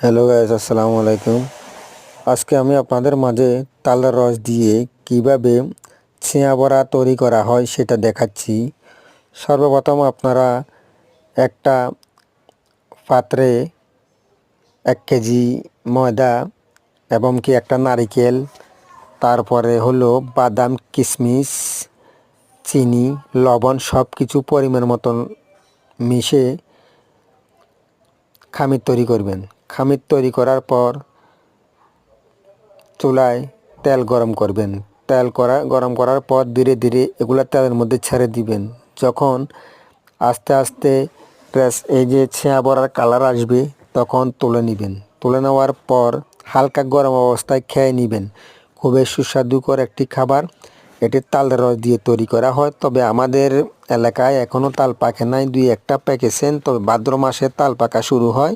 Hello guys, আসসালামু আলাইকুম। আজকে আমি আপনাদের মাঝে তালের রস দিয়ে কিভাবে ছিয়া বড়া তৈরি করা হয় সেটা দেখাচ্ছি। সর্বপ্রথম আপনারা একটা পাত্রে 1 কেজি ময়দা এবং কি একটা নারিকেল, তারপরে হলো বাদাম, কিশমিশ, চিনি, লবণ সব কিছু পরিমাণ মতন মিশে খামির তৈরি করবেন। খামির তৈরি করার পর চুলায় তেল গরম করবেন। গরম করার পর ধীরে ধীরে এগুলা তেলের মধ্যে ছেড়ে দিবেন। যখন আস্তে আস্তে এই যে ছেঁয়া বড়ার কালার আসবে তখন তুলে নেবেন। তুলে নেওয়ার পর হালকা গরম অবস্থায় খেয়ে নেবেন। খুবই সুস্বাদুকর একটি খাবার। এটি তালের রস দিয়ে তৈরি করা হয়, তবে আমাদের এলাকায় এখনও তাল পাকে নাই, 2-1টা পেকেছেন, তবে ভাদ্র মাসে তাল পাকা শুরু হয়।